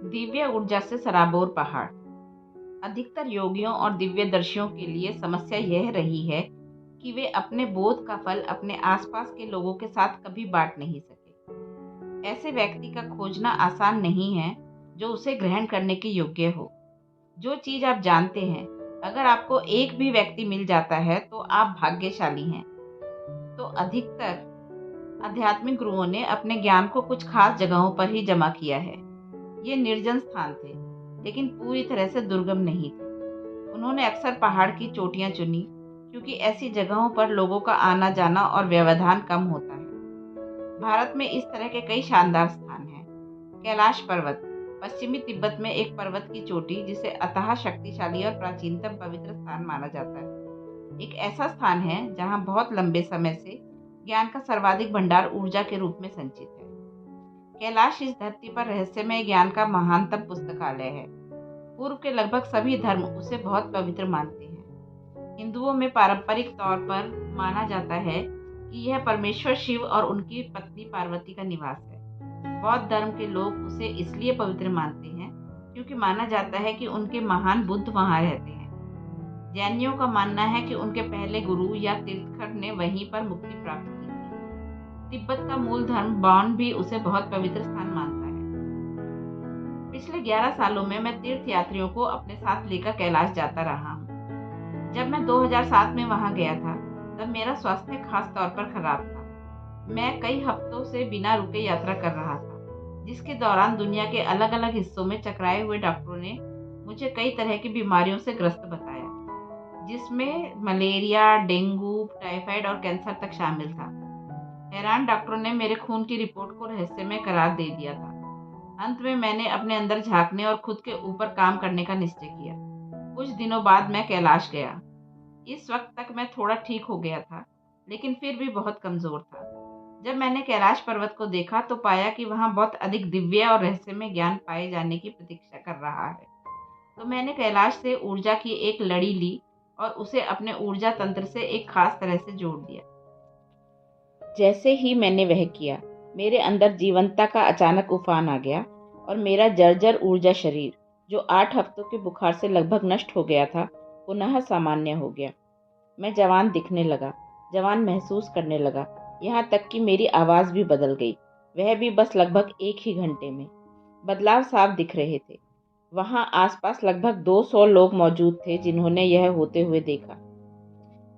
दिव्य ऊर्जा से सराबोर पहाड़। अधिकतर योगियों और दिव्यदर्शियों के लिए समस्या यह रही है कि वे अपने बोध का फल अपने आसपास के लोगों के साथ कभी बांट नहीं सके। ऐसे व्यक्ति का खोजना आसान नहीं है जो उसे ग्रहण करने के योग्य हो। जो चीज आप जानते हैं, अगर आपको एक भी व्यक्ति मिल जाता है तो आप भाग्यशाली हैं। तो अधिकतर आध्यात्मिक गुरुओं ने अपने ज्ञान को कुछ खास जगहों पर ही जमा किया है। ये निर्जन स्थान थे, लेकिन पूरी तरह से दुर्गम नहीं थे। उन्होंने अक्सर पहाड़ की चोटियां चुनी, क्योंकि ऐसी जगहों पर लोगों का आना जाना और व्यवधान कम होता है। भारत में इस तरह के कई शानदार स्थान हैं। कैलाश पर्वत पश्चिमी तिब्बत में एक पर्वत की चोटी, जिसे अतः शक्तिशाली और प्राचीनतम पवित्र स्थान माना जाता है। एक ऐसा स्थान है जहां बहुत लंबे समय से ज्ञान का सर्वाधिक भंडार ऊर्जा के रूप में संचित है। कैलाश इस धरती पर रहस्यमय ज्ञान का महानतम पुस्तकालय है। पूर्व के लगभग सभी धर्म उसे बहुत पवित्र मानते हैं। हिंदुओं में पारंपरिक तौर पर माना जाता है कि यह परमेश्वर शिव और उनकी पत्नी पार्वती का निवास है। बौद्ध धर्म के लोग उसे इसलिए पवित्र मानते हैं क्योंकि माना जाता है कि उनके महान बुद्ध वहां रहते हैं। जैनियों का मानना है कि उनके पहले गुरु या तीर्थंकर ने वहीं पर मुक्ति प्राप्त की थी। तिब्बत का मूल धर्म बौन भी उसे बहुत पवित्र स्थान मानता है। पिछले 11 सालों में मैं तीर्थ यात्रियों को अपने साथ लेकर कैलाश जाता रहा हूँ। जब मैं 2007 में वहां गया था, तब मेरा स्वास्थ्य खास तौर पर खराब था। मैं कई हफ्तों से बिना रुके यात्रा कर रहा था, जिसके दौरान दुनिया के अलग अलग हिस्सों में चकराए हुए डॉक्टरों ने मुझे कई तरह की बीमारियों से ग्रस्त बताया, जिसमें मलेरिया, डेंगू, टाइफाइड और कैंसर तक शामिल था। हैरान डॉक्टरों ने मेरे खून की रिपोर्ट को रहस्यमय करार दे दिया था। अंत में मैंने अपने अंदर झांकने और खुद के ऊपर काम करने का निश्चय किया। कुछ दिनों बाद मैं कैलाश गया। इस वक्त तक मैं थोड़ा ठीक हो गया था, लेकिन फिर भी बहुत कमजोर था। जब मैंने कैलाश पर्वत को देखा तो पाया कि वहां बहुत अधिक दिव्य और रहस्यमय ज्ञान पाए जाने की प्रतीक्षा कर रहा है। तो मैंने कैलाश से ऊर्जा की एक लड़ी ली और उसे अपने ऊर्जा तंत्र से एक खास तरह से जोड़ दिया। जैसे ही मैंने वह किया, मेरे अंदर जीवंतता का अचानक उफान आ गया और मेरा जर्जर ऊर्जा शरीर, जो 8 हफ्तों के बुखार से लगभग नष्ट हो गया था, पुनः सामान्य हो गया। मैं जवान दिखने लगा, जवान महसूस करने लगा, यहाँ तक कि मेरी आवाज़ भी बदल गई, वह भी बस लगभग एक ही घंटे में। बदलाव साफ दिख रहे थे। वहाँ आसपास लगभग 200 लोग मौजूद थे जिन्होंने यह होते हुए देखा।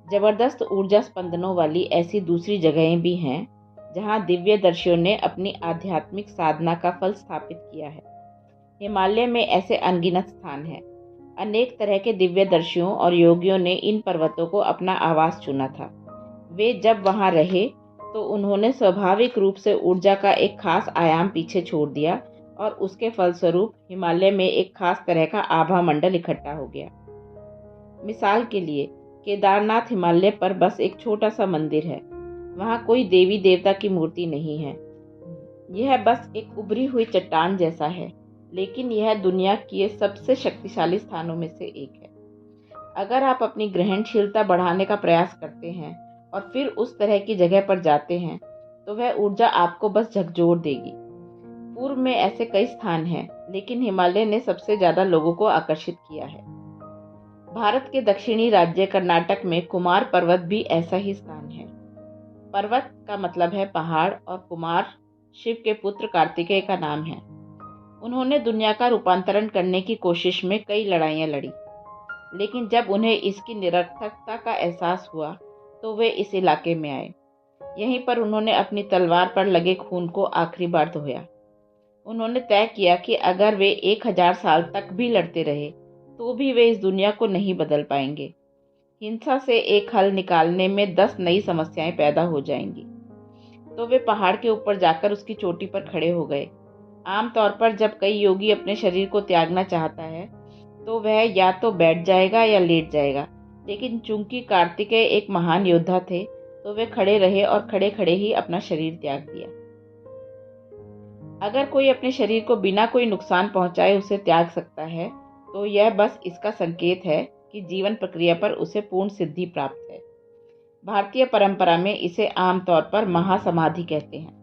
जबरदस्त ऊर्जा स्पंदनों वाली ऐसी दूसरी जगहें भी हैं जहां दिव्यदर्शियों ने अपनी आध्यात्मिक साधना का फल स्थापित किया है। हिमालय में ऐसे अनगिनत स्थान हैं। अनेक तरह के दिव्यदर्शियों और योगियों ने इन पर्वतों को अपना आवास चुना था। वे जब वहां रहे तो उन्होंने स्वाभाविक रूप से ऊर्जा का एक खास आयाम पीछे छोड़ दिया और उसके फलस्वरूप हिमालय में एक खास तरह का आभा मंडल इकट्ठा हो गया। मिसाल के लिए, केदारनाथ हिमालय पर बस एक छोटा सा मंदिर है। वहाँ कोई देवी देवता की मूर्ति नहीं है। यह बस एक उभरी हुई चट्टान जैसा है, लेकिन यह दुनिया के सबसे शक्तिशाली स्थानों में से एक है। अगर आप अपनी ग्रहणशीलता बढ़ाने का प्रयास करते हैं और फिर उस तरह की जगह पर जाते हैं, तो वह ऊर्जा आपको बस झकझोर देगी। पूर्व में ऐसे कई स्थान हैं, लेकिन हिमालय ने सबसे ज्यादा लोगों को आकर्षित किया है। भारत के दक्षिणी राज्य कर्नाटक में कुमार पर्वत भी ऐसा ही स्थान है। पर्वत का मतलब है पहाड़ और कुमार शिव के पुत्र कार्तिकेय का नाम है। उन्होंने दुनिया का रूपांतरण करने की कोशिश में कई लड़ाइयाँ लड़ी, लेकिन जब उन्हें इसकी निरर्थकता का एहसास हुआ तो वे इस इलाके में आए। यहीं पर उन्होंने अपनी तलवार पर लगे खून को आखिरी बार धोया। उन्होंने तय किया कि अगर वे 1000 साल तक भी लड़ते रहे तो भी वे इस दुनिया को नहीं बदल पाएंगे। हिंसा से एक हल निकालने में 10 नई समस्याएं पैदा हो जाएंगी। तो वे पहाड़ के ऊपर जाकर उसकी चोटी पर खड़े हो गए। आमतौर पर जब कई योगी अपने शरीर को त्यागना चाहता है तो वह या तो बैठ जाएगा या लेट जाएगा, लेकिन चूंकि कार्तिकेय एक महान योद्धा थे तो वे खड़े रहे और खड़े खड़े ही अपना शरीर त्याग दिया। अगर कोई अपने शरीर को बिना कोई नुकसान पहुंचाए उसे त्याग सकता है, तो यह बस इसका संकेत है कि जीवन प्रक्रिया पर उसे पूर्ण सिद्धि प्राप्त है। भारतीय परंपरा में इसे आमतौर पर महासमाधि कहते हैं।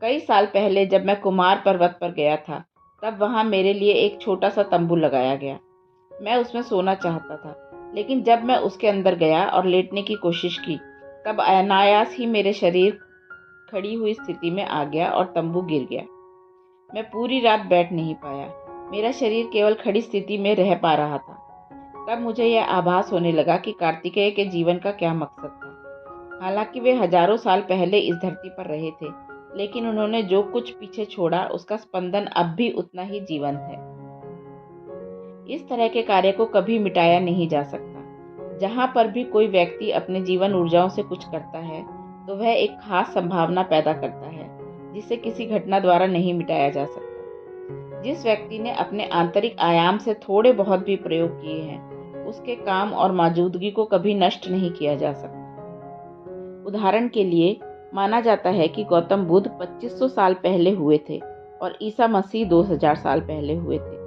कई साल पहले जब मैं कुमार पर्वत पर गया था, तब वहाँ मेरे लिए एक छोटा सा तंबू लगाया गया। मैं उसमें सोना चाहता था, लेकिन जब मैं उसके अंदर गया और लेटने की कोशिश की, तब अनायास ही मेरे शरीर खड़ी हुई स्थिति में आ गया और तंबू गिर गया। मैं पूरी रात बैठ नहीं पाया। मेरा शरीर केवल खड़ी स्थिति में रह पा रहा था। तब मुझे यह आभास होने लगा कि कार्तिकेय के जीवन का क्या मकसद था। हालांकि वे हजारों साल पहले इस धरती पर रहे थे, लेकिन उन्होंने जो कुछ पीछे छोड़ा उसका स्पंदन अब भी उतना ही जीवंत है। इस तरह के कार्य को कभी मिटाया नहीं जा सकता। जहाँ पर भी कोई व्यक्ति अपने जीवन ऊर्जाओं से कुछ करता है, तो वह एक खास संभावना पैदा करता है, जिसे किसी घटना द्वारा नहीं मिटाया जा सकता। जिस व्यक्ति ने अपने आंतरिक आयाम से थोड़े बहुत भी प्रयोग किए हैं, उसके काम और मौजूदगी को कभी नष्ट नहीं किया जा सकता। उदाहरण के लिए माना जाता है कि गौतम बुद्ध 2500 साल पहले हुए थे और ईसा मसीह 2000 साल पहले हुए थे।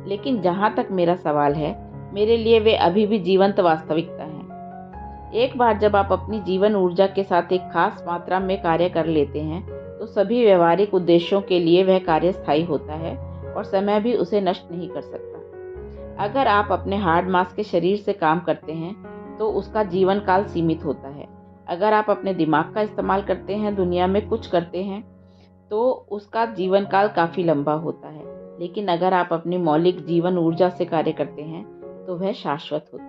लेकिन जहाँ तक मेरा सवाल है, मेरे लिए वे अभी भी जीवंत वास्तविकता हैं। एक बार जब आप अपनी जीवन ऊर्जा के साथ एक खास मात्रा में कार्य कर लेते हैं, तो सभी व्यवहारिक उद्देश्यों के लिए वह कार्य स्थायी होता है और समय भी उसे नष्ट नहीं कर सकता। अगर आप अपने हार्ड मास के शरीर से काम करते हैं, तो उसका जीवन काल सीमित होता है। अगर आप अपने दिमाग का इस्तेमाल करते हैं, दुनिया में कुछ करते हैं, तो उसका जीवन काल काफ़ी लंबा होता है। लेकिन अगर आप अपनी मौलिक जीवन ऊर्जा से कार्य करते हैं, तो वह शाश्वत होता है।